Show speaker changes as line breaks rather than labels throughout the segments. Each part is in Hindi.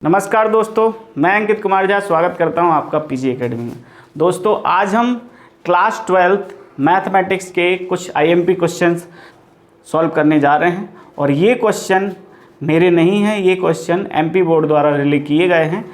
नमस्कार दोस्तों, मैं अंकित कुमार झा स्वागत करता हूं आपका पीजी एकेडमी में। दोस्तों आज हम क्लास 12th मैथमेटिक्स के कुछ आईएमपी क्वेश्चंस सॉल्व करने जा रहे हैं और ये क्वेश्चन मेरे नहीं हैं, ये क्वेश्चन एमपी बोर्ड द्वारा रिलीज किए गए हैं।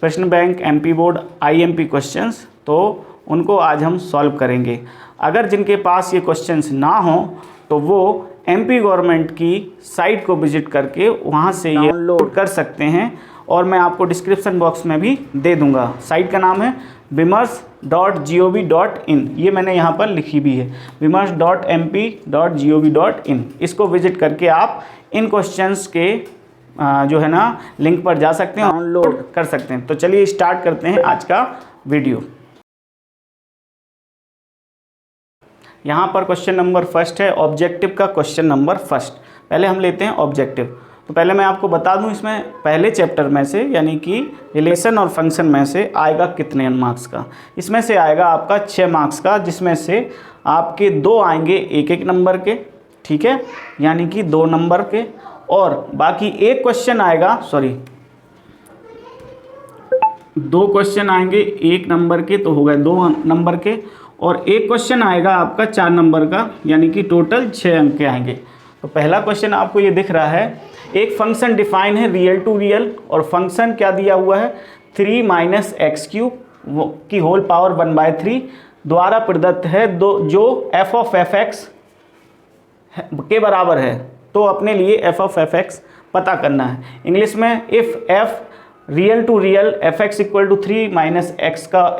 प्रश्न bank MP board IMP questions, तो उनको आज हम सॉल्व करेंगे। अगर जिनके पास ये क्वेश्चंस ना हो तो वो एमपी गवर्नमेंट की साइट को विजिट करके वहाँ से ये डाउनलोड कर सकते हैं और मैं आपको डिस्क्रिप्शन बॉक्स में भी दे दूंगा। साइट का नाम है wimers.gov.in, ये मैंने यहाँ पर लिखी भी है wimers.mp.gov.in। इसको विजिट करके आप इन क्वेश्चंस के जो है ना लिंक पर जा सकते हैं, डाउनलोड कर सकते हैं। तो चलिए स्टार्ट करते हैं आज का वीडियो। यहाँ पर क्वेश्चन नंबर फर्स्ट है, ऑब्जेक्टिव का क्वेश्चन नंबर फर्स्ट। पहले हम लेते हैं ऑब्जेक्टिव। तो पहले मैं आपको बता दूं, इसमें पहले चैप्टर में से यानी कि रिलेशन और फंक्शन में से आएगा कितने मार्क्स का। इसमें से आएगा आपका 6 मार्क्स का, जिसमें से आपके 2 आएंगे 1-1 नंबर के, ठीक है, यानी कि 2 नंबर के, और बाकी एक क्वेश्चन आएगा, 2 क्वेश्चन आएंगे 1 नंबर के, तो हो गए 2 नंबर के, और एक क्वेश्चन आएगा आपका 4 नंबर का, यानी कि टोटल 6 अंक के आएंगे। तो पहला क्वेश्चन आपको ये दिख रहा है, एक फंक्शन डिफाइन है रियल टू रियल, और फंक्शन क्या दिया हुआ है 3 - x³ की होल पावर 1/3 द्वारा प्रदत्त है, जो f(f(x) के बराबर है। तो अपने लिए f(f(x) पता करना है। इंग्लिश में if f real to real f(x) = 3 -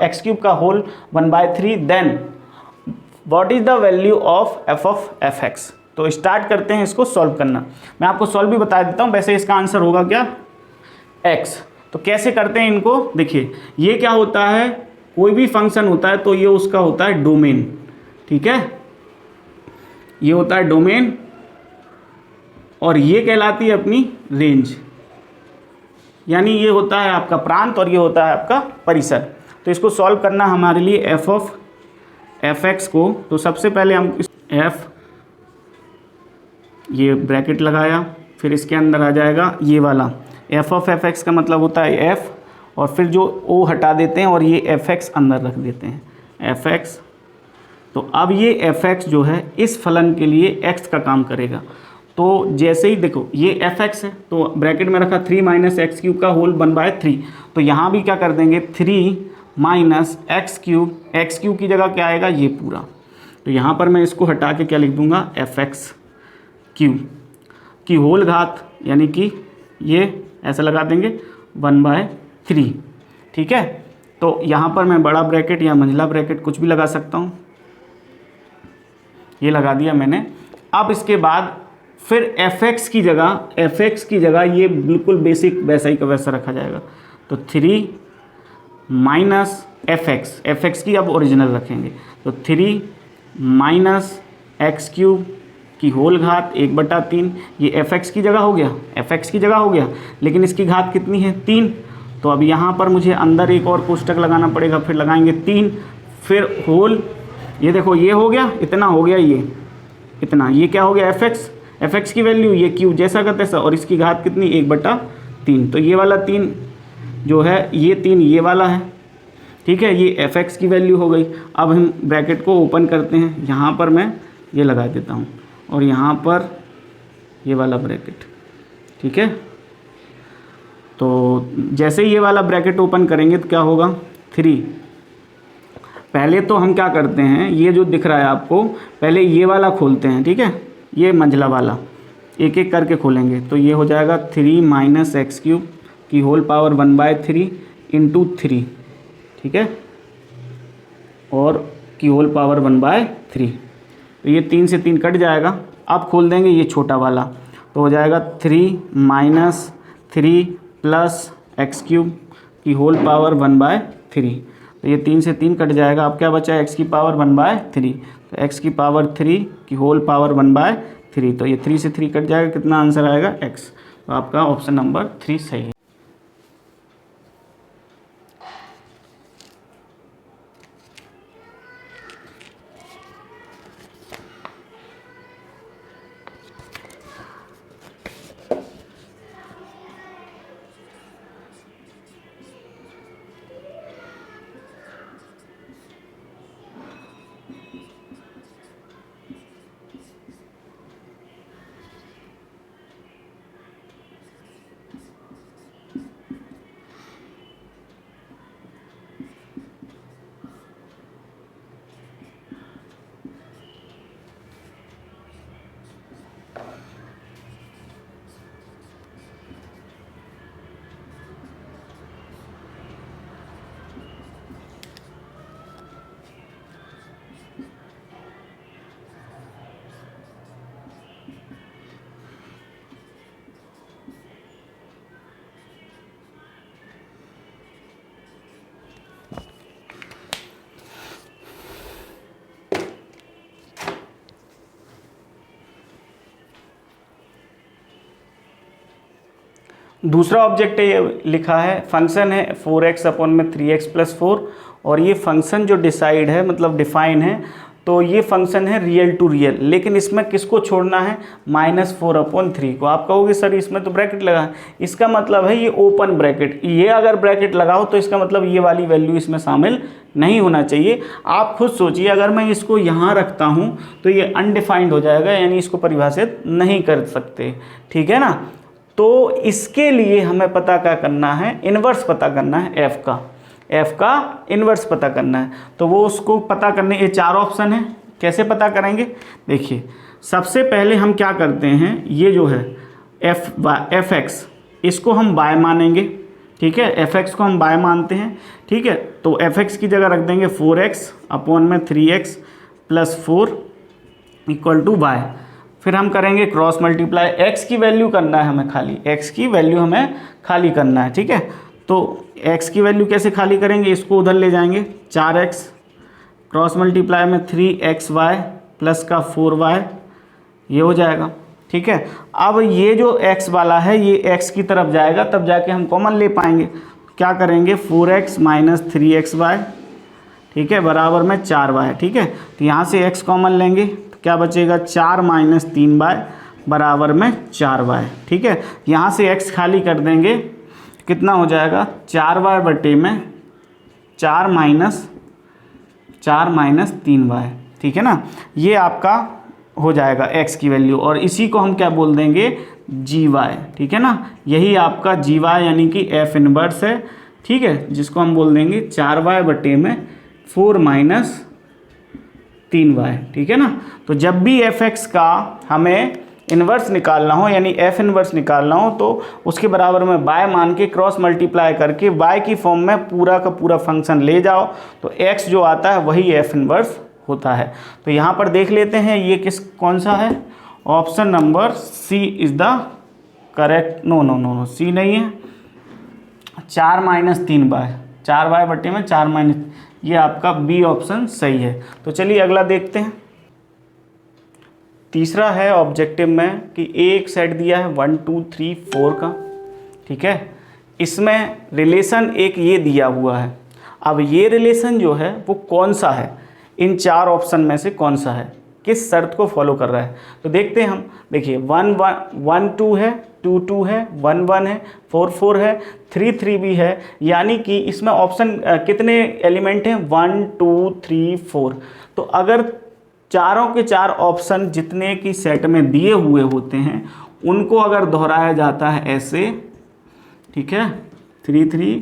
x³ का whole 1/3 then what is the value of f(f(x)। तो स्टार्ट करते हैं इसको सॉल्व करना। मैं आपको सॉल्व भी बता देता हूँ। वैसे इसका आंसर होगा क्या, x। तो कैसे करते हैं इनको, देखिए ये क्या होता है, कोई भी फंक्शन होता है तो ये उसका होता है डोमेन, ठीक है, ये होता है डोमेन, और ये कहलाती है अपनी रेंज, यानी ये होता है आपका प्रांत और ये होता है आपका परिसर। तो इसको सॉल्व करना हमारे लिए f(f(x) को, तो सबसे पहले हम f, ये ब्रैकेट लगाया, फिर इसके अंदर आ जाएगा ये वाला f(f(x) का मतलब होता है f, और फिर जो o हटा देते हैं और ये f(x) अंदर रख देते हैं f(x). तो अब ये f(x) जो है इस फलन के लिए x का काम करेगा। तो जैसे ही देखो ये f(x) है, तो ब्रैकेट में रखा 3 - x³ का होल 1/3, तो यहाँ भी क्या कर देंगे 3 - x³, x³ की जगह क्या आएगा ये पूरा, तो यहाँ पर मैं इसको हटा के क्या लिख दूँगा f(x) की होल घात, यानी कि ये ऐसा लगा देंगे 1/3, ठीक है। तो यहाँ पर मैं बड़ा ब्रैकेट या मंझला ब्रैकेट कुछ भी लगा सकता हूँ, ये लगा दिया मैंने। अब इसके बाद फिर f(x) की जगह ये बिल्कुल बेसिक वैसा ही का वैसा रखा जाएगा, तो 3 - f(x) की अब ओरिजिनल रखेंगे, तो 3 - x³ की होल घात 1/3, ये f(x) की जगह हो गया, लेकिन इसकी घात कितनी है 3। तो अब यहाँ पर मुझे अंदर एक और कोष्टक लगाना पड़ेगा, फिर लगाएंगे 3, फिर होल, ये देखो ये हो गया, इतना हो गया, ये इतना, ये क्या हो गया f(x) की वैल्यू, ये q जैसा का तैसा, और इसकी घात कितनी 1/3। तो ये वाला 3 जो है, ये 3 ये वाला है, ठीक है, ये f(x) की वैल्यू हो गई। अब हम ब्रैकेट को ओपन करते हैं, यहाँ पर मैं ये लगा देता हूँ, और यहाँ पर ये वाला ब्रैकेट, ठीक है। तो जैसे ही ये वाला ब्रैकेट ओपन करेंगे तो क्या होगा 3। पहले तो हम क्या करते हैं, ये जो दिख रहा है आपको, पहले ये वाला खोलते हैं, ठीक है, ये मंझला वाला एक एक करके खोलेंगे, तो ये हो जाएगा 3 - x³ की होल पावर 1/3 × 3, ठीक है, और की होल पावर 1/3। तो ये 3 से 3 कट जाएगा। अब खोल देंगे ये छोटा वाला, तो हो जाएगा 3 - 3 + x³ की होल पावर 1/3। तो ये 3 से 3 कट जाएगा। अब क्या बचा, x की पावर 1/3, तो x की पावर 3 की होल पावर 1/3, तो ये 3 से 3 कट जाएगा, कितना आंसर आएगा x। तो आपका ऑप्शन नंबर 3 सही है। दूसरा ऑब्जेक्ट है, ये लिखा है फंक्शन है 4x अपॉन में 3x प्लस 4, और ये फंक्शन जो डिसाइड है मतलब डिफाइन है, तो ये फंक्शन है रियल टू रियल, लेकिन इसमें किसको छोड़ना है, -4 अपॉन 3 को। आप कहोगे सर इसमें तो ब्रैकेट लगा है, इसका मतलब है ये ओपन ब्रैकेट, ये अगर ब्रैकेट लगाओ तो इसका मतलब ये वाली वैल्यू इसमें शामिल नहीं होना चाहिए। आप खुद सोचिए, अगर मैं इसको यहाँ रखता हूँ तो ये अनडिफाइंड हो जाएगा, यानी इसको परिभाषित नहीं कर सकते, ठीक है ना। तो इसके लिए हमें पता क्या करना है, इन्वर्स पता करना है एफ का इन्वर्स पता करना है। तो वो उसको पता करने, ये 4 ऑप्शन है, कैसे पता करेंगे देखिए। सबसे पहले हम क्या करते हैं, ये जो है एफ एक्स, इसको हम बाय मानेंगे, ठीक है, एफ एक्स को हम बाय मानते हैं, ठीक है। तो एफ एक्स की जगह रख देंगे 4x अपॉन में 3x plus 4 equal to bye. फिर हम करेंगे क्रॉस मल्टीप्लाई, x की वैल्यू करना है हमें, खाली x की वैल्यू हमें खाली करना है, ठीक है। तो x की वैल्यू कैसे खाली करेंगे, इसको उधर ले जाएंगे, 4x क्रॉस मल्टीप्लाई में 3xy प्लस का 4y, ये हो जाएगा, ठीक है। अब ये जो x वाला है ये x की तरफ जाएगा, तब जाके हम कॉमन ले पाएंगे। क्या करेंगे, 4x माइनस 3xy, ठीक है, बराबर में 4y, ठीक है। तो यहाँ से x कॉमन लेंगे तो क्या बचेगा, 4 माइनस 3y बराबर में 4y, ठीक है। यहाँ से x खाली कर देंगे, कितना हो जाएगा, 4y बटे में 4 माइनस 3y, ठीक है ना। ये आपका हो जाएगा x की वैल्यू, और इसी को हम क्या बोल देंगे, gy, ठीक है ना। यही आपका gy यानी कि f इनवर्स है, ठीक है, जिसको हम बोल देंगे 4y बटे में 4 माइनस 3y, ठीक है ना। तो जब भी fx का हमें इन्वर्स निकालना हो, यानी f इन्वर्स निकालना हो, तो उसके बराबर में बाय मान के क्रॉस मल्टीप्लाई करके y की फॉर्म में पूरा का पूरा फंक्शन ले जाओ, तो x जो आता है वही f इन्वर्स होता है। तो यहाँ पर देख लेते हैं ये कौन सा है, option number C is the correct, no C नहीं है, 4 माइनस 3y, 4y बटे में 4 माइनस, ये आपका बी ऑप्शन सही है। तो चलिए अगला देखते हैं। तीसरा है ऑब्जेक्टिव में कि एक सेट दिया है 1 2 3 4 का, ठीक है। इसमें रिलेशन एक ये दिया हुआ है। अब ये रिलेशन जो है वो कौन सा है, इन 4 ऑप्शन में से कौन सा है, किस शर्त को फॉलो कर रहा है, तो देखते हैं हम। देखिए 1 2 है, 2 2 है, 1 1 है, 4 4 है, 3 3 भी है, यानी कि इसमें ऑप्शन कितने एलिमेंट हैं, 1 2 3 4। तो अगर चारों के 4 ऑप्शन जितने की सेट में दिए हुए होते हैं उनको अगर दोहराया जाता है ऐसे, ठीक है, 3 3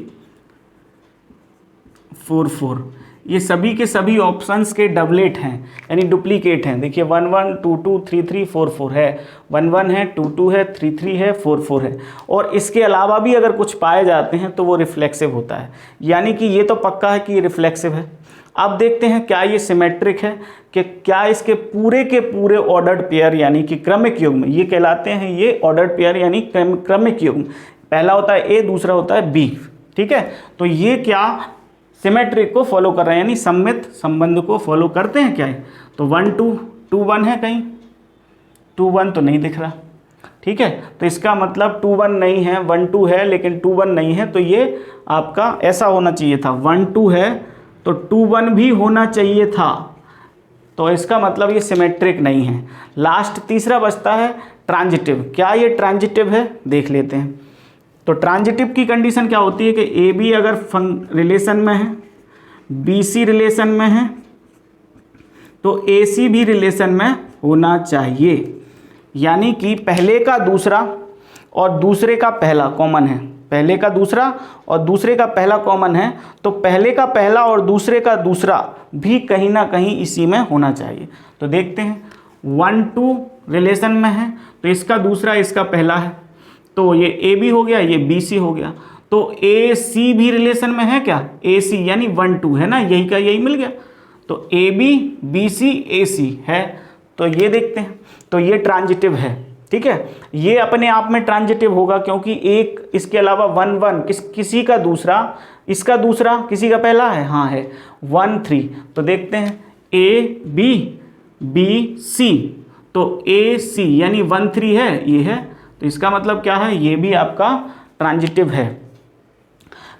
4 4, ये सभी के सभी ऑप्शंस के डबलेट हैं, यानी डुप्लीकेट हैं। देखिए 1 1 2 2 3 3 4 4 है, 1 1 है, 2 2 है, 3 3 है, 4 4 है, और इसके अलावा भी अगर कुछ पाए जाते हैं तो वो रिफ्लेक्सिव होता है, यानी कि ये तो पक्का है कि ये रिफ्लेक्सिव है। अब देखते हैं क्या ये सिमेट्रिक है, कि क्या इसके पूरे के पूरे ऑर्डर्ड पेयर यानी कि क्रमिक युग्म, ये कहलाते हैं ये ऑर्डर्ड पेयर यानी क्रमिक युग्म। पहला होता है ए, दूसरा होता है बी, ठीक है। तो ये क्या सिमेट्रिक को फॉलो कर रहे हैं, यानी सममित संबंध को फॉलो करते हैं क्या है। तो 1 2 2 1 है, कहीं 2 1 तो नहीं दिख रहा, ठीक है। तो इसका मतलब 2 1 नहीं है, 1 2 है लेकिन 2 1 नहीं है, तो ये आपका ऐसा होना चाहिए था, 1 2 है तो 2 1 भी होना चाहिए था, तो इसका मतलब ये सिमेट्रिक नहीं है। लास्ट तीसरा बचता है ट्रांजिटिव। क्या ये ट्रांजिटिव है, देख लेते हैं। तो ट्रांजिटिव की कंडीशन क्या होती है कि ए बी अगर रिलेशन में है, बी सी रिलेशन में है, तो ए सी भी रिलेशन में होना चाहिए, यानी कि पहले का दूसरा और दूसरे का पहला कॉमन है, पहले का दूसरा और दूसरे का पहला कॉमन है, तो पहले का पहला और दूसरे का दूसरा भी कहीं ना कहीं इसी में होना चाहिए। तो देखते हैं 1 2 रिलेशन में है तो इसका दूसरा इसका पहला है, तो ये ए बी हो गया, ये बी सी हो गया। तो ए सी भी रिलेशन में है क्या, ए सी यानी 1 2 है ना, यही का यही मिल गया। तो ए बी बी सी ए सी है, तो ये देखते हैं, तो ये ट्रांजिटिव है, ठीक है। ये अपने आप में ट्रांजिटिव होगा क्योंकि एक इसके अलावा 1 1 किसी का दूसरा, इसका दूसरा किसी का पहला है, हाँ है 1 3। तो देखते हैं ए बी बी सी, तो ए सी यानी 1 3 है, ये है, तो इसका मतलब क्या है, ये भी आपका ट्रांजिटिव है।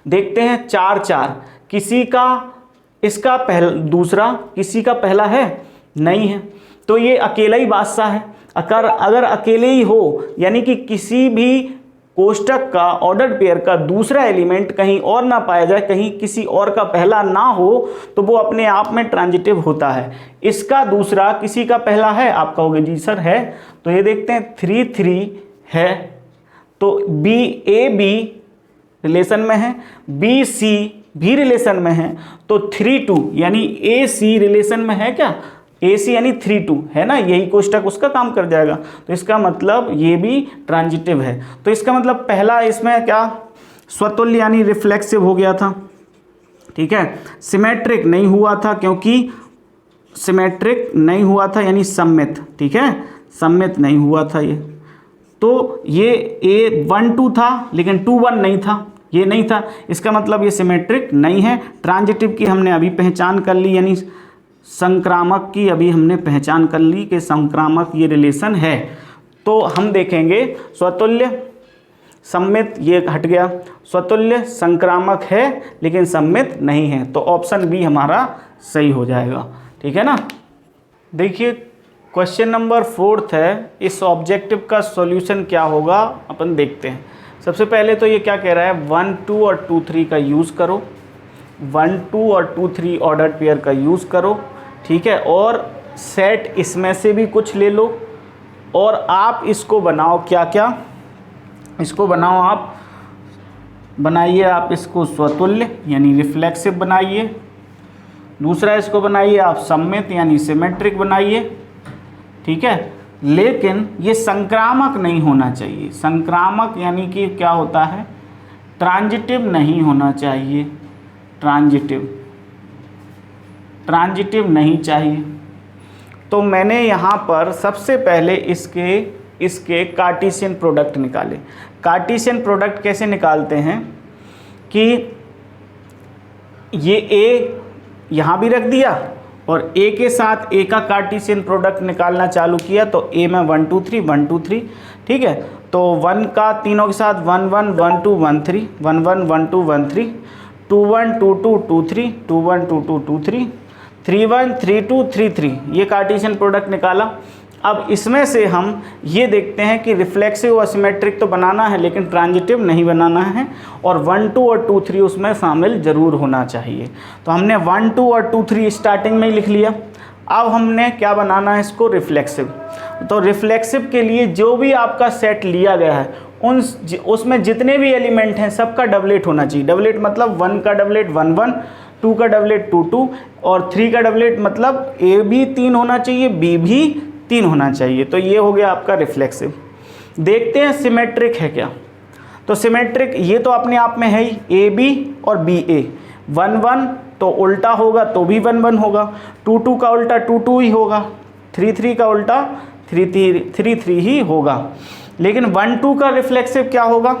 देखते हैं 4 4, किसी का इसका दूसरा, किसी का पहला है नहीं है, तो ये अकेला ही बादशाह है। अगर अकेले ही हो, यानी कि किसी भी कोष्टक का ऑर्डर्ड पेयर का दूसरा एलिमेंट कहीं और ना पाया जाए, कहीं किसी और का पहला ना हो, तो वो अपने आप में ट्रांजिटिव होता है। इसका दूसरा किसी का पहला है, आप कहोगे जी सर है, तो ये देखते हैं 3 3 है, तो बी ए बी रिलेशन में है, बी सी भी रिलेशन में है, तो 3 2 यानी ए सी रिलेशन में है क्या, ए सी यानी 3 2 है ना, यही कोष्टक उसका काम कर जाएगा। तो इसका मतलब ये भी ट्रांजिटिव है। तो इसका मतलब पहला इसमें क्या, स्वतुल्य यानी रिफ्लेक्सिव हो गया था, ठीक है। सिमेट्रिक नहीं हुआ था, क्योंकि सिमेट्रिक नहीं हुआ था यानी सममित, ठीक है, सममित नहीं हुआ था ये। तो ये ए 1 2 था लेकिन 2 1 नहीं था, ये नहीं था, इसका मतलब ये सिमेट्रिक नहीं है। ट्रांजिटिव की हमने अभी पहचान कर ली, यानी संक्रामक की अभी हमने पहचान कर ली कि संक्रामक ये रिलेशन है। तो हम देखेंगे स्वतुल्य सम्मित, ये हट गया, स्वतुल्य संक्रामक है लेकिन सम्मित नहीं है, तो ऑप्शन बी हमारा सही हो जाएगा, ठीक है ना। देखिए क्वेश्चन नंबर 4 है, इस ऑब्जेक्टिव का सॉल्यूशन क्या होगा अपन देखते हैं। सबसे पहले तो ये क्या कह रहा है, 1 2 और 2 3 का यूज़ करो, 1 2 और 2 3 ऑर्डर्ड पेयर का यूज़ करो, ठीक है, और सेट इसमें से भी कुछ ले लो और आप इसको बनाओ, क्या क्या इसको बनाओ, आप बनाइए, आप इसको स्वतुल्य यानी रिफ्लेक्सिव बनाइए, दूसरा इसको बनाइए आप सम्मित यानी सिमेट्रिक बनाइए, ठीक है। लेकिन ये संक्रामक नहीं होना चाहिए, संक्रामक यानी कि क्या होता है, ट्रांजिटिव नहीं होना चाहिए, ट्रांजिटिव नहीं चाहिए। तो मैंने यहाँ पर सबसे पहले इसके कार्टेशियन प्रोडक्ट निकाले। कार्टेशियन प्रोडक्ट कैसे निकालते हैं कि ये ए यहाँ भी रख दिया और ए के साथ ए का कार्टेशियन प्रोडक्ट निकालना चालू किया, तो ए में 1 2 3 1 2 3, ठीक है। तो 1 का तीनों के साथ 1 1 1 2 1 3 1 1 1 2 1 3 2 1 2 2 2 3 2 1 2 2 2 3 3 1 3 2 3 3, ये कार्टेशियन प्रोडक्ट निकाला। अब इसमें से हम ये देखते हैं कि रिफ्लेक्सिव और सिमेट्रिक तो बनाना है लेकिन ट्रांजिटिव नहीं बनाना है, और 1 2 और 2 3 उसमें शामिल ज़रूर होना चाहिए। तो हमने 1 2 और 2 3 स्टार्टिंग में ही लिख लिया। अब हमने क्या बनाना है इसको, रिफ्लेक्सिव। तो रिफ्लेक्सिव के लिए जो भी आपका सेट लिया गया है उसमें जितने भी एलिमेंट हैं सबका डबलेट होना चाहिए। डबलेट मतलब 1 का डबलेट 1 1, 2 का डबलेट 2 2 और 3 का डबलेट मतलब ए भी 3 होना चाहिए, बी भी 3 होना चाहिए। तो ये हो गया आपका रिफ्लेक्सिव। देखते हैं सिमेट्रिक है क्या। तो सिमेट्रिक ये तो अपने आप में है ही, ए बी और बी ए। 1 1 तो उल्टा होगा तो भी 1 1 होगा, 2 2 का उल्टा 2 2 ही होगा, 3 3 का उल्टा 3 3 ही होगा। लेकिन 1 2 का रिफ्लेक्सिव क्या होगा,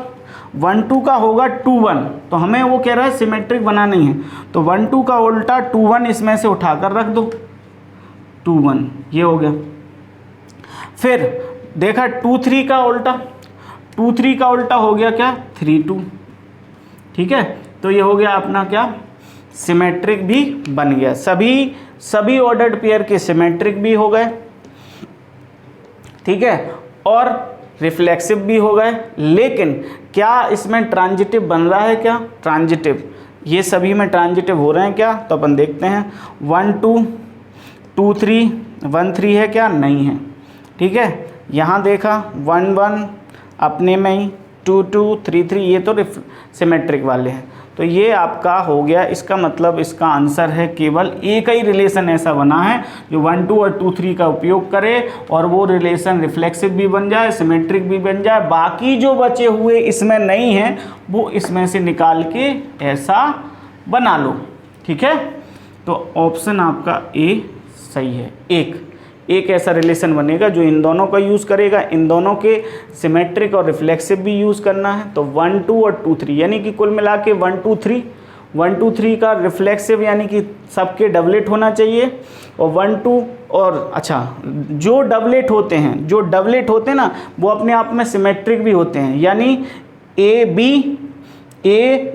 1 2 का होगा 2 1, तो हमें वो कह रहा है सिमेट्रिक बना नहीं है, तो 1 2 का उल्टा 2 1 इसमें से उठाकर रख दो, 2 1 ये हो गया। फिर देखा 2 3 का उल्टा, 2 3 का उल्टा हो गया क्या, 3 2, ठीक है। तो ये हो गया अपना क्या, सिमेट्रिक भी बन गया। सभी ऑर्डर्ड पेयर के सिमेट्रिक भी हो गए, ठीक है, और रिफ्लेक्सिव भी हो गए। लेकिन क्या इसमें ट्रांजिटिव बन रहा है क्या, ट्रांजिटिव ये सभी में ट्रांजिटिव हो रहे हैं क्या, तो अपन देखते हैं। 1 2 2 3 1 3 है क्या, नहीं है, ठीक है। यहाँ देखा 1 1 अपने में ही, 2 2 3 3 ये तो सिमेट्रिक वाले हैं। तो ये आपका हो गया। इसका मतलब इसका आंसर है केवल एक ही रिलेशन ऐसा बना है जो 1 2 और 2 3 का उपयोग करे और वो रिलेशन रिफ्लेक्सिव भी बन जाए, सिमेट्रिक भी बन जाए। बाकी जो बचे हुए इसमें नहीं हैं वो इसमें से निकाल के ऐसा बना लो, ठीक है। तो ऑप्शन आपका ए सही है। एक ऐसा रिलेशन बनेगा जो इन दोनों का यूज़ करेगा, इन दोनों के सिमेट्रिक और रिफ्लेक्सिव भी यूज़ करना है। तो 1 2 और 2 3 यानी कि कुल मिला के 1 2 3 का रिफ्लेक्सिव यानी कि सबके डबलेट होना चाहिए, और 1 2 और अच्छा जो डबलेट होते हैं ना वो अपने आप में सिमेट्रिक भी होते हैं। यानी ए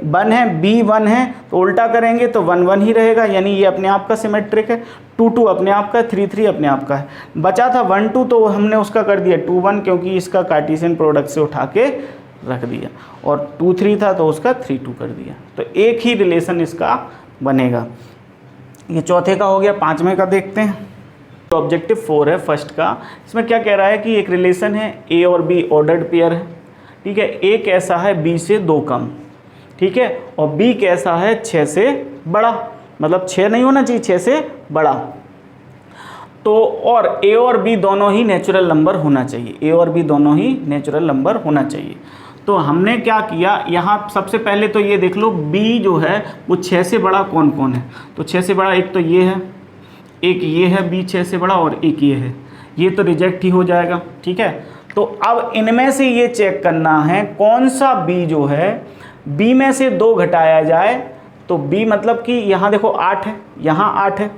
1 है, B 1 है, तो उल्टा करेंगे तो 1 1 ही रहेगा, यानी ये अपने आप का सिमेट्रिक है। 2 2 अपने आप का है, 3 3 अपने आप का है। बचा था 1 2, तो हमने उसका कर दिया 2 1, क्योंकि इसका कार्टेशियन प्रोडक्ट से उठा के रख दिया, और 2 3 था तो उसका 3 2 कर दिया। तो एक ही रिलेशन इसका बनेगा। ये चौथे का हो गया। पाँचवें का देखते हैं। तो ऑब्जेक्टिव 4 है फर्स्ट का। इसमें क्या कह रहा है कि एक रिलेशन है A और B ऑर्डर्ड पेयर है, ठीक है। A कैसा है, B से 2 कम, ठीक है, और B कैसा है, 6 से बड़ा, मतलब 6 नहीं होना चाहिए, 6 से बड़ा। तो और A और B दोनों ही नेचुरल नंबर होना चाहिए, A और B दोनों ही नेचुरल नंबर होना चाहिए। तो हमने क्या किया, यहाँ सबसे पहले तो ये देख लो B जो है वो 6 से बड़ा कौन कौन है। तो 6 से बड़ा एक तो ये है, एक ये है B 6 से बड़ा, और एक ये है, ये तो रिजेक्ट ही हो जाएगा, ठीक है। तो अब इनमें से ये चेक करना है कौन सा B जो है B में से 2 घटाया जाए। तो B मतलब कि यहाँ देखो 8 है, यहाँ 8 है,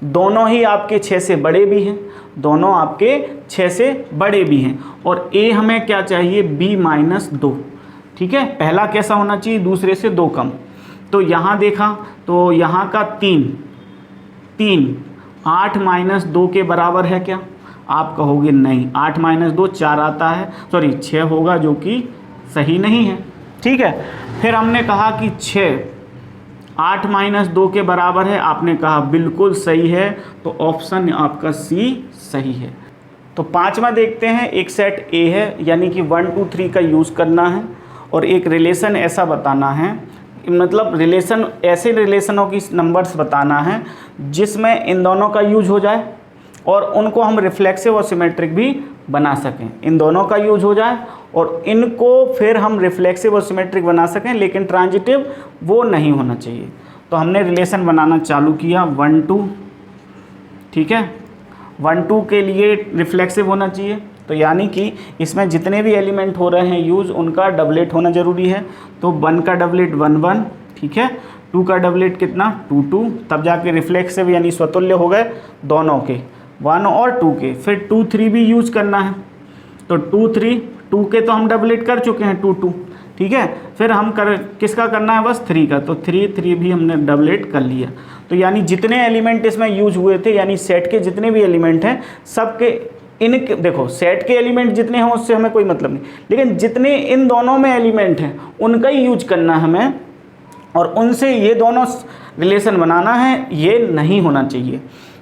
दोनों ही आपके 6 से बड़े भी हैं, दोनों आपके 6 से बड़े भी हैं। और A हमें क्या चाहिए, B - 2, ठीक है। पहला कैसा होना चाहिए, दूसरे से 2 कम। तो यहाँ देखा तो यहाँ का 3 8 - 2 के बराबर है क्या? आप कहोगे नहीं, 8 - 2 4 आता है, सॉरी 6 होगा, जो कि सही नहीं है, ठीक है। फिर हमने कहा कि 6 8 - 2 के बराबर है, आपने कहा बिल्कुल सही है, तो ऑप्शन आपका C सही है। तो पांचवा देखते हैं। एक सेट A है, यानी कि 1 2 3 का यूज़ करना है, और एक रिलेशन ऐसा बताना है, मतलब रिलेशन ऐसे रिलेशनों की नंबर्स बताना है जिसमें इन दोनों का यूज हो जाए और उनको हम रिफ्लेक्सिव और सिमेट्रिक भी बना सकें। इन दोनों का यूज हो जाए और इनको फिर हम रिफ्लेक्सिव और सिमेट्रिक बना सकें, लेकिन ट्रांजिटिव वो नहीं होना चाहिए। तो हमने रिलेशन बनाना चालू किया 1 2, ठीक है। 1 2 के लिए रिफ्लेक्सिव होना चाहिए, तो यानी कि इसमें जितने भी एलिमेंट हो रहे हैं यूज़, उनका डबलेट होना ज़रूरी है। तो 1 का डबलेट 1 1, ठीक है। 2 का डबलेट कितना 2 2, तब जाके रिफ्लेक्सिव यानी स्वतुल्य हो गए दोनों के, 1 और 2 के। फिर 2 3 भी यूज़ करना है, तो 2 3, 2 के तो हम डबलेट कर चुके हैं 2 2, ठीक है। फिर हम किसका करना है, बस 3 का, तो 3 3 भी हमने डबलेट कर लिया। तो यानी जितने एलिमेंट इसमें यूज हुए थे, यानी सेट के जितने भी एलिमेंट हैं सबके इनके, देखो सेट के एलिमेंट जितने हैं उससे हमें कोई मतलब नहीं, लेकिन जितने इन दोनों में एलिमेंट हैं उनका ही यूज करना है हमें, और उनसे ये दोनों रिलेशन बनाना है, ये नहीं होना चाहिए।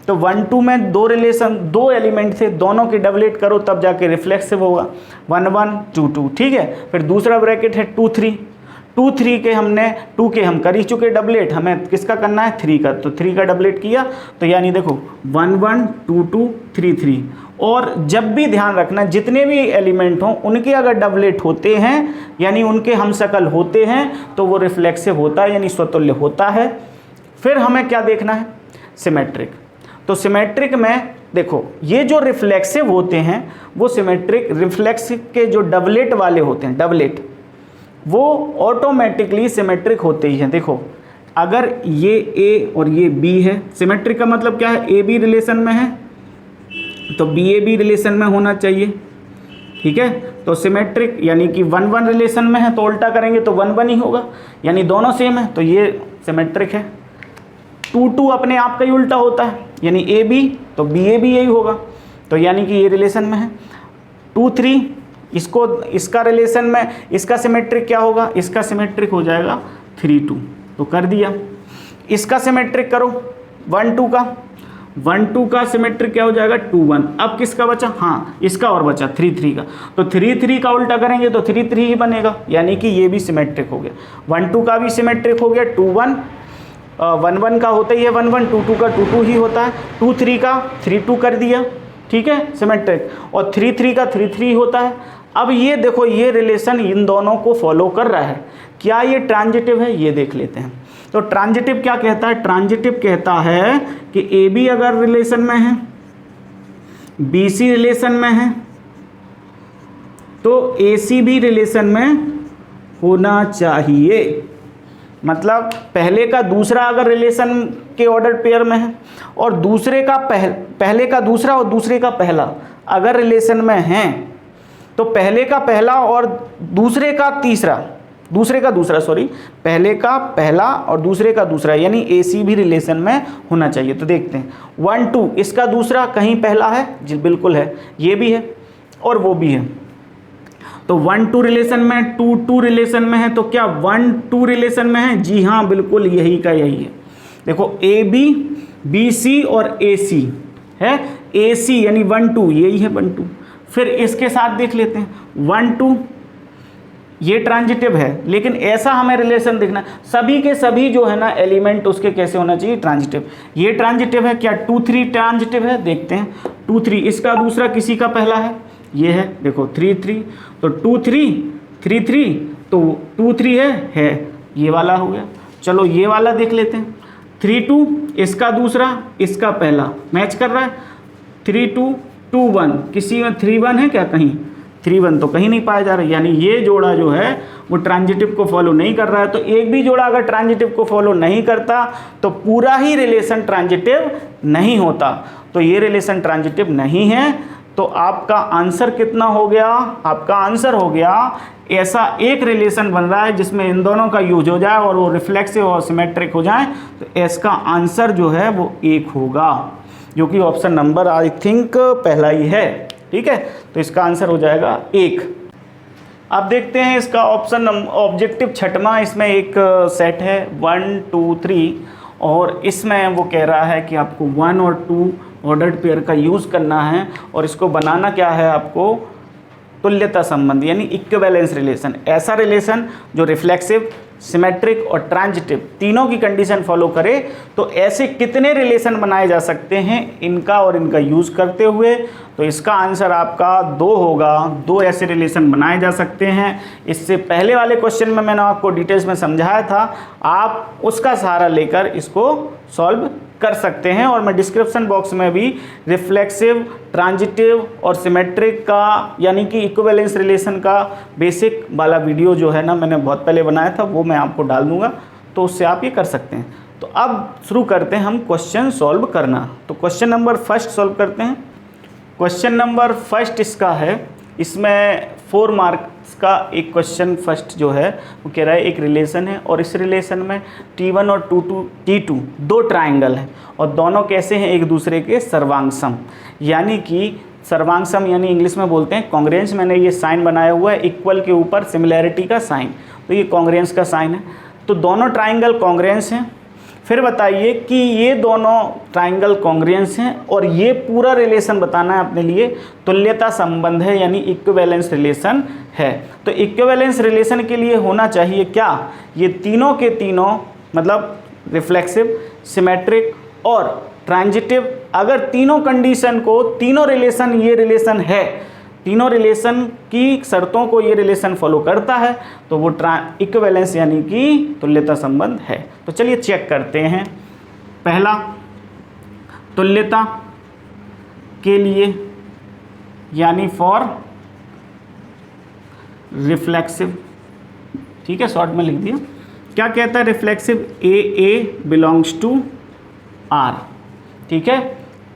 तो 1 2 में 2 रिलेशन, 2 एलिमेंट थे, दोनों के डबलेट करो तब जाके रिफ्लेक्सिव होगा, 1 1 2 2, ठीक है। फिर दूसरा ब्रैकेट है 2 3, 2 3 के हमने 2 के हम कर ही चुके डबलेट, हमें किसका करना है 3 का, तो 3 का डबलेट किया। तो यानी देखो 1 1 2 2 3 3, और जब भी ध्यान रखना जितने भी एलिमेंट हों उनके अगर डबलेट होते हैं यानी उनके हमशक्ल होते हैं तो वो रिफ्लेक्सिव होता है, यानी स्वतुल्य होता है। फिर हमें क्या देखना है, सिमेट्रिक। तो सिमेट्रिक में देखो ये जो रिफ्लेक्सिव होते हैं वो सिमेट्रिक, रिफ्लेक्स के जो डबलेट वाले होते हैं, डबलेट वो ऑटोमेटिकली सिमेट्रिक होते ही हैं। देखो अगर ये A और ये B है, सिमेट्रिक का मतलब क्या है, AB रिलेशन में है तो BAB रिलेशन में होना चाहिए, ठीक है। तो सिमेट्रिक यानी कि 1 1 रिलेशन में है तो उल्टा करेंगे तो 1 1 ही होगा, यानी दोनों सेम है, तो ये सिमेट्रिक है। 2 2 अपने आप का ही उल्टा होता है, यानी AB तो BAB यही होगा, तो यानी कि ये रिलेशन में है। 2 3 इसको, इसका रिलेशन में इसका सिमेट्रिक क्या होगा, इसका सिमेट्रिक हो जाएगा 3 2, तो कर दिया। इसका सिमेट्रिक करो 1 2 का, 1 2 का सिमेट्रिक क्या हो जाएगा 2 1। अब किसका बचा, हाँ इसका और बचा 3 3 का, तो 3 3 का उल्टा करेंगे तो 3 3 ही बनेगा, यानी कि ये भी सिमेट्रिक हो गया। 1 2 का भी सिमेट्रिक हो गया, 2 1 1 1 का होता ही है 1 1, 2 2 का 2 2 ही होता है, 2 3 का 3 2 कर दिया, ठीक है सिमेट्रिक, और 3 3 का 3 3 होता है। अब ये देखो ये रिलेशन इन दोनों को फॉलो कर रहा है, क्या ये ट्रांजिटिव है, ये देख लेते हैं। तो ट्रांजिटिव क्या कहता है, ट्रांजिटिव कहता है कि AB अगर रिलेशन में है, BC रिलेशन में है, तो AC भी रिलेशन में होना चाहिए। मतलब पहले का दूसरा अगर रिलेशन के ऑर्डर पेयर में है और दूसरे का पहले का दूसरा और दूसरे का पहला अगर रिलेशन में हैं तो पहले का पहला और दूसरे का दूसरा सॉरी, पहले का पहला और दूसरे का दूसरा, यानी AC भी रिलेशन में होना चाहिए। तो देखते हैं 1 2, इसका दूसरा कहीं पहला है जी, बिल्कुल है, ये भी है और वो भी है। तो 1 2 रिलेशन में, 2 2 रिलेशन में है, तो क्या 1 2 रिलेशन में है? जी हाँ, बिल्कुल यही का यही है। देखो AB BC और AC है, AC यानी 1 2, यही है 1 2। फिर इसके साथ देख लेते हैं 1 2, ये ट्रांजिटिव है, लेकिन ऐसा हमें रिलेशन देखना, सभी के सभी जो है ना एलिमेंट उसके कैसे होना चाहिए? ट्रांजिटिव। ये ट्रांजिटिव है क्या? 2 3 ट्रांजिटिव है, देखते हैं 2 3, इसका दूसरा किसी का पहला है, ये है, देखो 3 3, तो 2 3 3 3, तो 2 3 है, ये वाला हो गया। चलो ये वाला देख लेते हैं 3 2, इसका दूसरा इसका पहला मैच कर रहा है, 3 2 2 1, किसी में 3 1 है क्या? कहीं 3 1 तो कहीं नहीं पाया जा रहा है, यानी ये जोड़ा जो है वो ट्रांजिटिव को फॉलो नहीं कर रहा है। तो एक भी जोड़ा अगर ट्रांजिटिव को फॉलो नहीं करता तो पूरा ही रिलेशन ट्रांजिटिव नहीं होता। तो ये रिलेशन ट्रांजिटिव नहीं है। तो आपका आंसर कितना हो गया? आपका आंसर हो गया, ऐसा एक रिलेशन बन रहा है जिसमें इन दोनों का यूज हो जाए और वो रिफ्लेक्सिव और सिमेट्रिक हो जाए, तो इसका आंसर जो है वो 1 होगा, जो कि ऑप्शन नंबर आई थिंक पहला ही है। ठीक है, तो इसका आंसर हो जाएगा 1। अब देखते हैं इसका ऑप्शन ऑब्जेक्टिव छठवां, इसमें एक सेट है 1 2 3 और इसमें वो कह रहा है कि आपको 1 और 2 ऑर्डर्ड पेयर का यूज़ करना है और इसको बनाना क्या है आपको? तुल्यता संबंध यानी इक्विवेलेंस रिलेशन। ऐसा रिलेशन जो रिफ्लेक्सिव, सिमेट्रिक और ट्रांजिटिव तीनों की कंडीशन फॉलो करे। तो ऐसे कितने रिलेशन बनाए जा सकते हैं इनका और इनका यूज़ करते हुए? तो इसका आंसर आपका 2 होगा। 2 ऐसे रिलेशन बनाए जा सकते हैं। इससे पहले वाले क्वेश्चन में मैंने आपको डिटेल्स में समझाया था, आप उसका सहारा लेकर इसको सॉल्व कर सकते हैं। और मैं डिस्क्रिप्शन बॉक्स में भी रिफ्लेक्सिव, ट्रांजिटिव और सिमेट्रिक का यानी कि इक्विवेलेंस रिलेशन का बेसिक वाला वीडियो जो है ना, मैंने बहुत पहले बनाया था, वो मैं आपको डाल दूंगा, तो उससे आप ये कर सकते हैं। तो अब शुरू करते हैं हम क्वेश्चन सॉल्व करना। तो क्वेश्चन नंबर फर्स्ट सॉल्व करते हैं। क्वेश्चन नंबर फर्स्ट इसका है, इसमें 4 मार्क्स का एक क्वेश्चन फर्स्ट जो है वो कह रहा है एक रिलेशन है और इस रिलेशन में T1 और T2 2 ट्राइंगल हैं और दोनों कैसे हैं? एक दूसरे के सर्वांग सम, यानी कि सर्वांग सम यानी इंग्लिश में बोलते हैं कॉन्ग्रुएंस। मैंने ये साइन बनाया हुआ है इक्वल के ऊपर सिमिलैरिटी का साइन, तो ये कॉन्ग्रुएंस का साइन है। तो दोनों ट्राइंगल कॉन्ग्रुएंस हैं। फिर बताइए कि ये दोनों ट्राइंगल कॉन्ग्रुएंस हैं और ये पूरा रिलेशन बताना है अपने लिए तुल्यता संबंध है यानी इक्विवेलेंस रिलेशन है। तो इक्विवेलेंस रिलेशन के लिए होना चाहिए क्या? ये तीनों के तीनों मतलब रिफ्लेक्सिव, सिमेट्रिक और ट्रांजिटिव, अगर तीनों कंडीशन को, तीनों रिलेशन ये रिलेशन है, तीनों रिलेशन की शर्तों को ये रिलेशन फॉलो करता है, तो वो इक्विवेलेंस यानी कि तुल्यता संबंध है। तो चलिए चेक करते हैं। पहला, तुल्यता के लिए यानी फॉर रिफ्लेक्सिव, ठीक है, शॉर्ट में लिख दिया। क्या कहता है reflexive? AA belongs to R, ठीक है,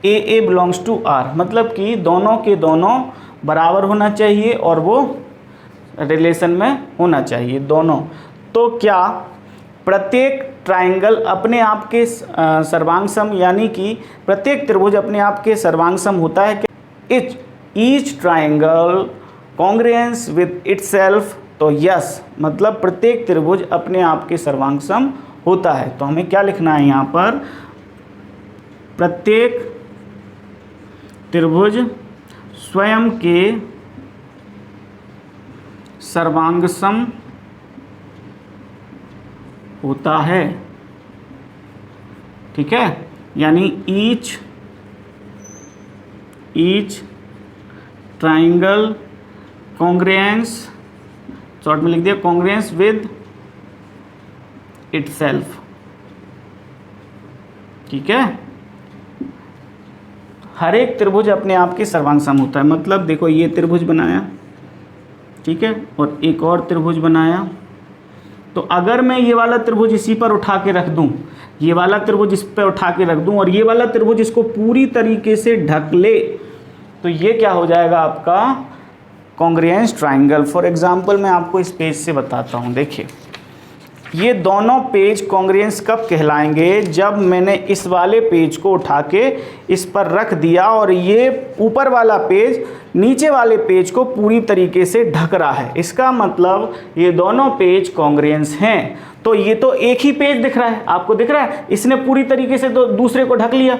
AA बिलोंग्स टू R, मतलब कि दोनों के दोनों बराबर होना चाहिए और वो रिलेशन में होना चाहिए दोनों। तो क्या प्रत्येक ट्राइंगल अपने आप के सर्वांग सम यानी कि प्रत्येक त्रिभुज अपने आप के सर्वांग सम होता है कि each triangle congruence with itself? तो यस, मतलब प्रत्येक त्रिभुज अपने आप के सर्वांग सम होता है। तो हमें क्या लिखना है यहाँ पर? प्रत्येक त्रिभुज स्वयं के सर्वांग सम होता है, ठीक है, यानी ईच ट्राइंगल कॉन्ग्रुएंस, शॉर्ट में लिख दिया कॉन्ग्रुएंस विद इटसेल्फ, ठीक है। हर एक त्रिभुज अपने आप के सर्वांग सम होता है। मतलब देखो ये त्रिभुज बनाया, ठीक है, और एक और त्रिभुज बनाया, तो अगर मैं ये वाला त्रिभुज इसी पर उठा के रख दूं, ये वाला त्रिभुज इस पर उठा के रख दूं और ये वाला त्रिभुज इसको पूरी तरीके से ढक ले, तो ये क्या हो जाएगा आपका कॉन्ग्रुएंस ट्राइंगल। फॉर एग्जांपल मैं आपको इस पेज से बताता हूँ। देखिए ये दोनों पेज कॉन्ग्रुएंस कब कहलाएंगे, जब मैंने इस वाले पेज को उठा के इस पर रख दिया और ये ऊपर वाला पेज नीचे वाले पेज को पूरी तरीके से ढक रहा है। इसका मतलब ये दोनों पेज कॉन्ग्रुएंस हैं। तो ये तो एक ही पेज दिख रहा है, आपको दिख रहा है, इसने पूरी तरीके से तो दूसरे को ढक लिया,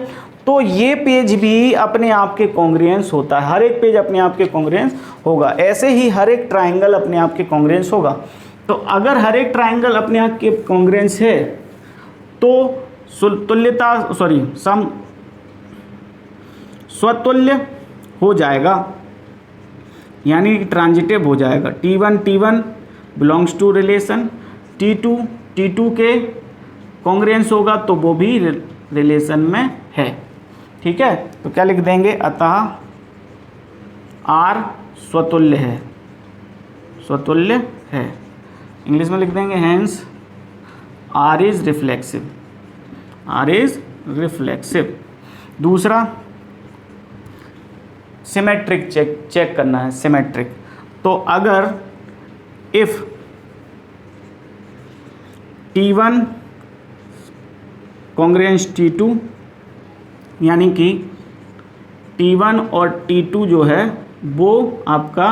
तो ये पेज भी अपने आप के कॉन्ग्रुएंस होता है। हर एक पेज अपने आप के कॉन्ग्रुएंस होगा। ऐसे ही हर एक ट्राइंगल अपने आप के कॉन्ग्रुएंस होगा। तो अगर हर एक ट्राइंगल अपने आप के कॉन्ग्रुएंस है तो स्वतुल्य हो जाएगा, यानी ट्रांजिटिव हो जाएगा। T1 belongs to relation, T2 के कॉन्ग्रुएंस होगा तो वो भी रिलेशन में है। ठीक है, तो क्या लिख देंगे, अतः R स्वतुल्य है। इंग्लिश में लिख देंगे हैंस R इज रिफ्लेक्सिव। दूसरा सिमेट्रिक चेक करना है, सिमेट्रिक। तो अगर इफ T1 कॉन्ग्रुएंस T2, यानी कि T1 और T2 जो है वो आपका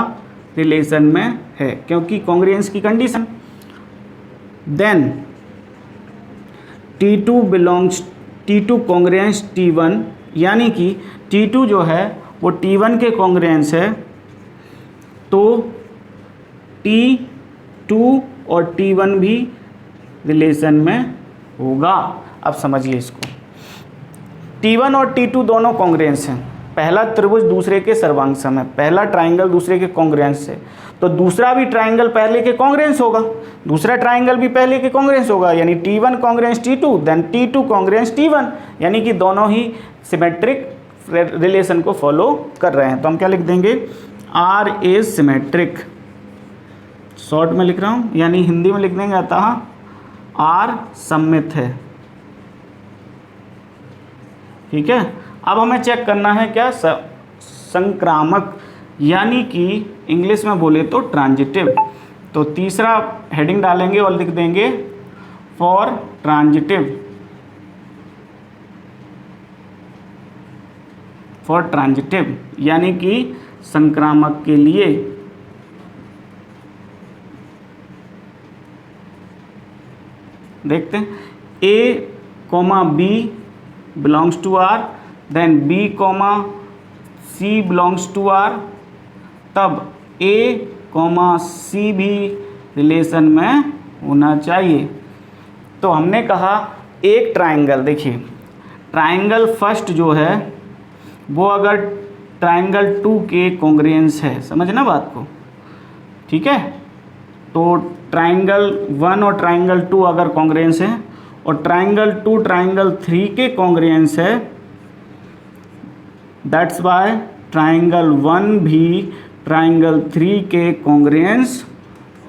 रिलेशन में है, क्योंकि कॉन्ग्रुएंस की condition. Then T2 congruence T1, यानी कि T2 जो है वो T1 के कॉन्ग्रुएंस है, तो T2 और T1 भी रिलेशन में होगा। अब समझिए इसको, T1 और T2 दोनों कॉन्ग्रुएंस हैं। पहला त्रिभुज दूसरे के सर्वांगसम है, पहला ट्राइंगल दूसरे के कॉन्ग्रुएंस है, तो दूसरा भी ट्राइंगल पहले के कॉन्ग्रुएंस होगा, दूसरा ट्राइंगल भी पहले के कॉन्ग्रुएंस होगा, यानी T1 congruence T2 then T2 congruence T1, यानी कि दोनों ही सिमेट्रिक रिलेशन को फॉलो कर रहे हैं। तो हम क्या लिख देंगे, R इज सिमेट्रिक। शॉर्ट में लिख रहा हूँ, यानी हिंदी में लिख देंगे अतः R सममित है। ठीक है, अब हमें चेक करना है क्या, संक्रामक, यानी कि इंग्लिश में बोले तो ट्रांजिटिव। तो तीसरा हेडिंग डालेंगे और लिख देंगे फॉर ट्रांजिटिव, यानी कि संक्रामक के लिए। देखते हैं, A, B belongs to R, then B, C belongs to R, तब A, C भी रिलेशन में होना चाहिए। तो हमने कहा एक ट्राइंगल, देखिए ट्राइंगल फर्स्ट जो है वो अगर ट्राइंगल 2 के कॉन्ग्रुएंस है, समझना बात को, ठीक है, तो ट्राइंगल 1 और ट्राइंगल 2 अगर कॉन्ग्रुएंस है और ट्राइंगल 2 ट्राइंगल 3 के कॉन्ग्रुएंस है, दैट्स वाई ट्राइंगल 1 भी ट्राइंगल 3 के कॉन्ग्रुएंस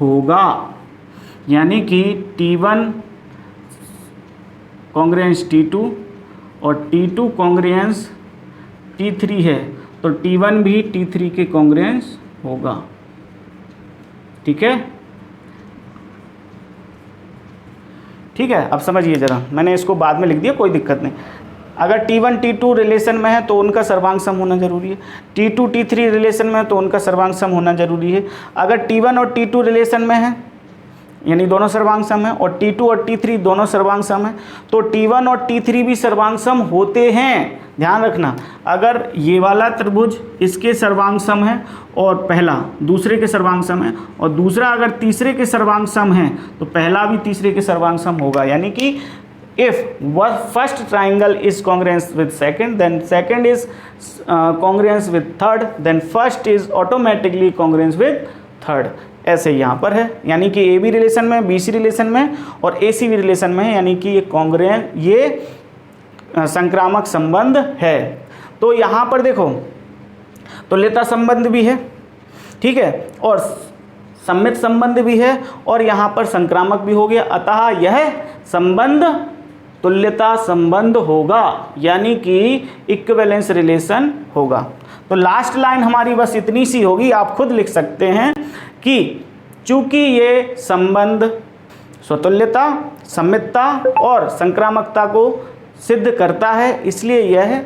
होगा। यानी कि T1 कॉन्ग्रुएंस T2 और T2 कॉन्ग्रुएंस T3 है, तो T1 भी T3 के कॉन्ग्रुएंस होगा। ठीक है, ठीक है, अब समझिए ज़रा, मैंने इसको बाद में लिख दिया, कोई दिक्कत नहीं। अगर T1 T2 रिलेशन में है तो उनका सर्वांग सम होना जरूरी है, T2 T3 रिलेशन में है तो उनका सर्वांग सम होना जरूरी है। अगर T1 और T2 रिलेशन में है, यानी दोनों सर्वांग सम है, और T2 और T3 दोनों सर्वांग सम है, तो T1 और T3 भी सर्वांग सम होते हैं। ध्यान रखना, अगर ये वाला त्रिभुज इसके सर्वांग सम है और पहला दूसरे के सर्वांग सम है, और दूसरा अगर तीसरे के सर्वांग सम है तो पहला भी तीसरे के सर्वांग सम होगा। यानी कि if first triangle is congruence with second, then second is congruence with third, then first is automatically congruence with third. ऐसे यहाँ पर है, यानी कि ए बी रिलेशन में, बी सी रिलेशन में और ए सी भी रिलेशन में है, यानी कि ये कॉन्ग्रुएंस, ये संक्रामक संबंध है। तो यहाँ पर देखो तुल्यता संबंध भी है, ठीक है, और सम्मित संबंध भी है, और यहाँ पर संक्रामक भी हो गया, अतः यह संबंध तुल्यता संबंध होगा, यानी कि इक्विवेलेंस रिलेशन होगा। तो तो लास्ट लाइन हमारी बस इतनी सी होगी, आप खुद लिख सकते हैं कि चूंकि ये संबंध स्वतुल्यता, सममितता और संक्रामकता को सिद्ध करता है, इसलिए यह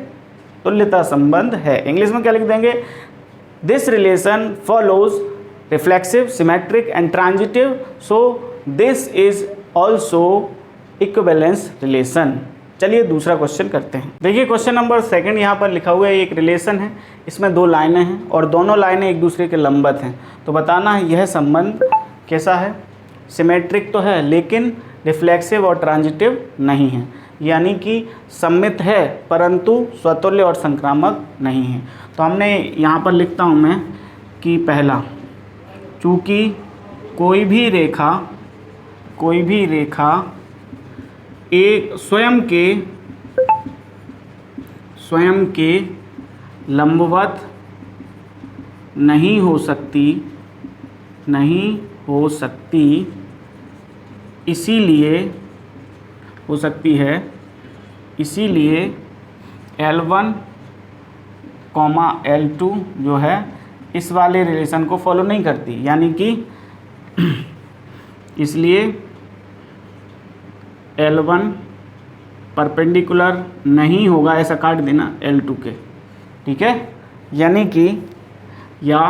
तुल्यता संबंध है। इंग्लिश में क्या लिख देंगे? This relation follows reflexive, symmetric and transitive, so this is also equivalence relation. चलिए दूसरा क्वेश्चन करते हैं। देखिए क्वेश्चन नंबर 2 यहाँ पर लिखा हुआ है, एक रिलेशन है, इसमें 2 लाइनें हैं और दोनों लाइनें एक दूसरे के लंबवत हैं। तो बताना है यह संबंध कैसा है? सिमेट्रिक तो है लेकिन रिफ्लेक्सिव और ट्रांजिटिव नहीं है, यानी कि सममित है परंतु स्वतुल्य और संक्रामक नहीं है। तो हमने यहाँ पर लिखता हूँ मैं कि पहला, चूँकि कोई भी रेखा एक स्वयं के लंबवत नहीं हो सकती, इसीलिए L1, L2 जो है इस वाले रिलेशन को फॉलो नहीं करती, यानी कि इसलिए L1 परपेंडिकुलर नहीं होगा, ऐसा काट देना L2 के, ठीक है, यानी कि या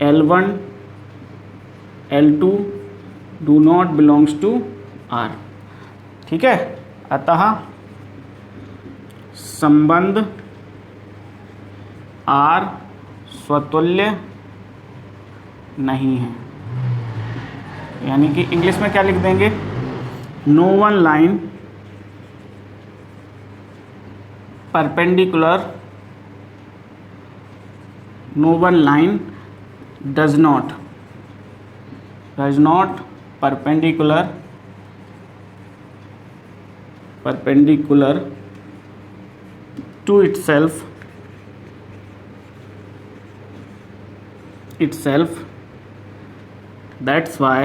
L1 L2 do not belongs to R, ठीक है। अतः संबंध R स्वतुल्य नहीं है, यानी कि इंग्लिश में क्या लिख देंगे? No one line perpendicular, no one line does not perpendicular to itself, that's why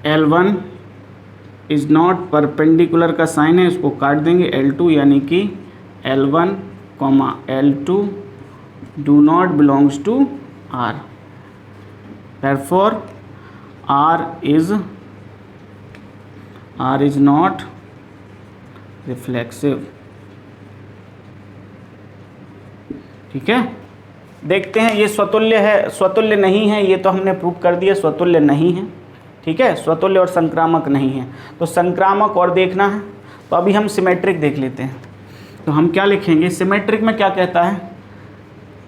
L1 is not perpendicular का साइन है, इसको काट देंगे L2, यानी कि L1, L2 do not belongs to R, therefore R is not reflexive, ठीक है। देखते हैं ये स्वतुल्य है, स्वतुल्य नहीं है, ये तो हमने प्रूव कर दिया स्वतुल्य नहीं है, ठीक है, स्वतुल्य और संक्रामक नहीं है। तो संक्रामक और देखना है, तो अभी हम सिमेट्रिक देख लेते हैं। तो हम क्या लिखेंगे? सिमेट्रिक में क्या कहता है?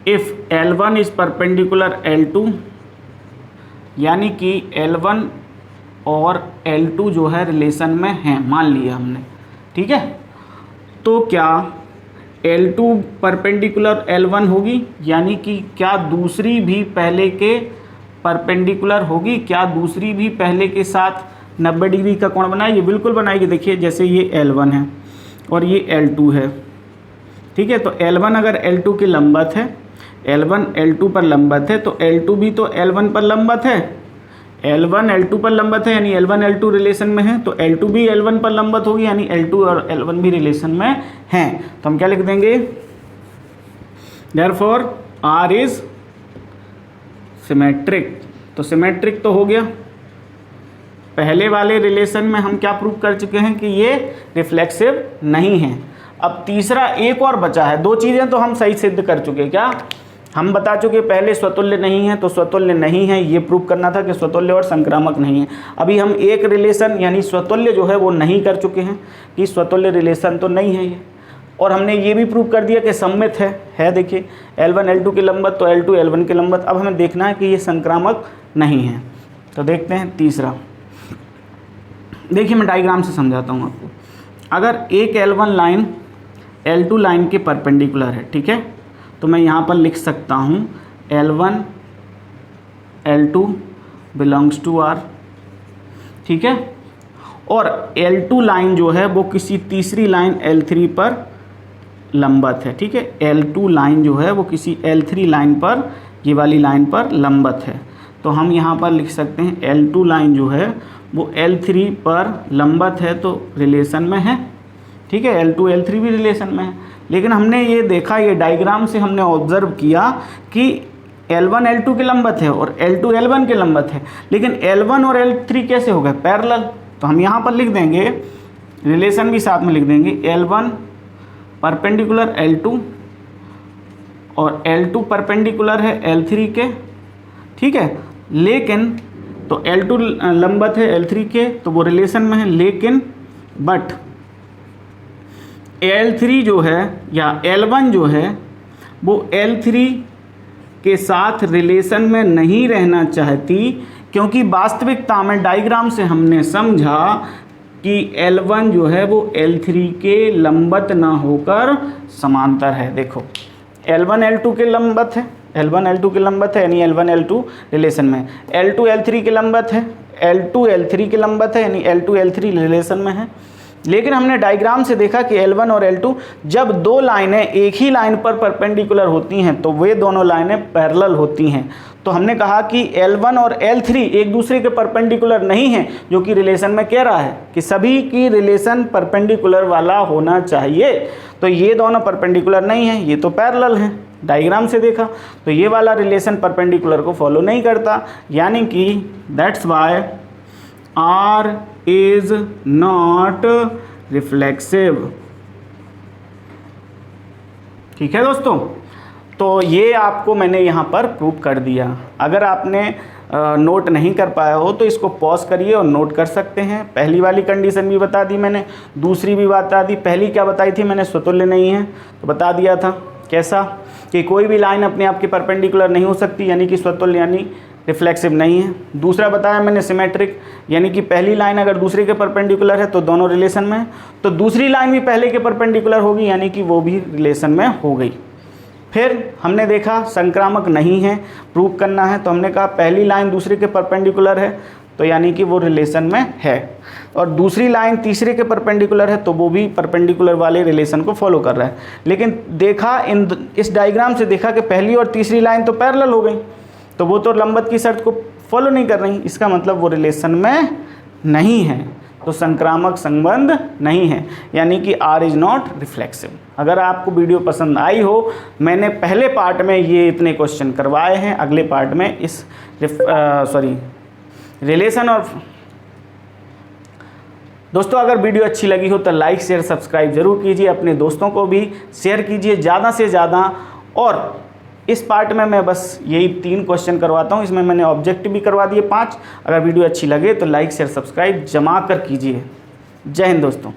If L1 is perpendicular L2, यानी कि L1 और L2 जो है रिलेशन में हैं, मान लिया हमने, ठीक है। तो क्या L2 परपेंडिकुलर L1 होगी, यानी कि क्या दूसरी भी पहले के परपेंडिकुलर होगी? क्या दूसरी भी पहले के साथ 90 डिग्री का कोण बनाएगी? बिल्कुल बनाएगी। देखिए जैसे ये L1 है और ये L2 है, ठीक है। तो L1 अगर L2 के लंबवत है, L1 L2 पर लंबवत है, तो L2 भी तो L1 पर लंबवत है, L1 L2 पर लंबवत है, यानी L1 L2 रिलेशन में है, तो L2 भी L1 पर लंबवत होगी, यानी L2 और L1 भी रिलेशन में हैं। तो हम क्या लिख देंगे? Therefore R is symmetric. तो सिमेट्रिक तो हो गया। पहले वाले रिलेशन में हम क्या प्रूव कर चुके हैं कि ये रिफ्लेक्सिव नहीं है। अब तीसरा एक और बचा है। 2 चीज़ें तो हम सही सिद्ध कर चुके, क्या हम बता चुके पहले स्वतुल्य नहीं है, तो स्वतुल्य नहीं है ये प्रूव करना था कि स्वतुल्य और संक्रामक नहीं है। अभी हम एक रिलेशन यानी स्वतुल्य जो है वो नहीं कर चुके हैं कि स्वतुल्य रिलेशन तो नहीं है ये, और हमने ये भी प्रूव कर दिया कि सममित है। देखिए L1 L2 के लंबवत, तो L2 L1 के लंबवत। अब हमें देखना है कि ये संक्रामक नहीं है। तो देखते हैं तीसरा। देखिए मैं डायग्राम से समझाता हूँ आपको। अगर एक L1 लाइन L2 लाइन के परपेंडिकुलर है, ठीक है, तो मैं यहाँ पर लिख सकता हूँ L1 L2 belongs to R, ठीक है, और L2 लाइन जो है वो किसी तीसरी लाइन L3 पर लंबवत है, ठीक है। L2 लाइन जो है वो किसी L3 लाइन पर, ये वाली लाइन पर लंबवत है। तो हम यहाँ पर लिख सकते हैं L2 लाइन जो है वो L3 पर लंबवत है, तो रिलेशन में है, ठीक है। L2 L3 भी रिलेशन में है, लेकिन हमने ये देखा, ये डायग्राम से हमने ऑब्जर्व किया कि L1 L2 के लंबत है और L2 L1 के लंबत है, लेकिन L1 और L3 कैसे हो गए? पैरेलल। तो हम यहाँ पर लिख देंगे, रिलेशन भी साथ में लिख देंगे, L1 परपेंडिकुलर L2 और L2 परपेंडिकुलर है L3 के, ठीक है। लेकिन तो L2 लंबत है L3 के, तो वो रिलेशन में है, लेकिन बट L3 जो है या L1 जो है वो L3 के साथ रिलेशन में नहीं रहना चाहती, क्योंकि वास्तविकता में डायग्राम से हमने समझा कि L1 जो है वो L3 के लंबत ना होकर समांतर है। देखो L1 L2 के लंबत है, L1 L2 के लंबत है, यानी L1 L2 रिलेशन में, L2 L3 के लंबत है, L2 L3 के लंबत है, यानी L2 L3 रिलेशन में है। लेकिन हमने डायग्राम से देखा कि L1 और L2 जब दो लाइनें एक ही लाइन पर परपेंडिकुलर होती हैं तो वे दोनों लाइनें पैरेलल होती हैं। तो हमने कहा कि L1 और L3 एक दूसरे के परपेंडिकुलर नहीं हैं, जो कि रिलेशन में कह रहा है कि सभी की रिलेशन परपेंडिकुलर वाला होना चाहिए। तो ये दोनों परपेंडिकुलर नहीं हैं, ये तो पैरेलल हैं। डायग्राम से देखा तो ये वाला रिलेशन परपेंडिकुलर को फॉलो नहीं करता, यानी कि that's why R is not reflexive. ठीक है दोस्तों, तो ये आपको मैंने यहाँ पर प्रूव कर दिया। अगर आपने नोट नहीं कर पाया हो तो इसको पॉज करिए और नोट कर सकते हैं। पहली वाली कंडीशन भी बता दी मैंने, दूसरी भी बता दी। पहली क्या बताई थी मैंने? स्वतुल्य नहीं है, तो बता दिया था कैसा, कि कोई भी लाइन अपने आप के परपेंडिकुलर नहीं हो सकती, यानी कि स्वतुल्य यानी रिफ्लेक्सिव नहीं है। दूसरा बताया मैंने सिमेट्रिक, यानी कि पहली लाइन अगर दूसरे के परपेंडिकुलर है तो दोनों रिलेशन में है, तो दूसरी लाइन भी पहले के परपेंडिकुलर होगी, यानी कि वो भी रिलेशन में हो गई। फिर हमने देखा संक्रामक नहीं है, प्रूव करना है, तो हमने कहा पहली लाइन दूसरे के परपेंडिकुलर है तो यानी कि वो रिलेशन में है, और दूसरी लाइन तीसरे के परपेंडिकुलर है तो वो भी परपेंडिकुलर वाले रिलेशन को फॉलो कर रहा है। लेकिन देखा इस डायग्राम से देखा कि पहली और तीसरी लाइन तो पैरेलल हो गई, तो वो तो लंबत की शर्त को फॉलो नहीं कर रही, इसका मतलब वो रिलेशन में नहीं है, तो संक्रामक संबंध नहीं है, यानी कि R इज़ नॉट रिफ्लेक्सिव। अगर आपको वीडियो पसंद आई हो, मैंने पहले पार्ट में ये इतने क्वेश्चन करवाए हैं, अगले पार्ट में इस रिलेशन और दोस्तों अगर वीडियो अच्छी लगी हो तो लाइक शेयर सब्सक्राइब जरूर कीजिए, अपने दोस्तों को भी शेयर कीजिए ज़्यादा से ज़्यादा। और इस पार्ट में मैं बस यही 3 क्वेश्चन करवाता हूँ, इसमें मैंने ऑब्जेक्टिव भी करवा दिए 5। अगर वीडियो अच्छी लगे तो लाइक शेयर सब्सक्राइब जमा कर कीजिए। जय हिंद दोस्तों।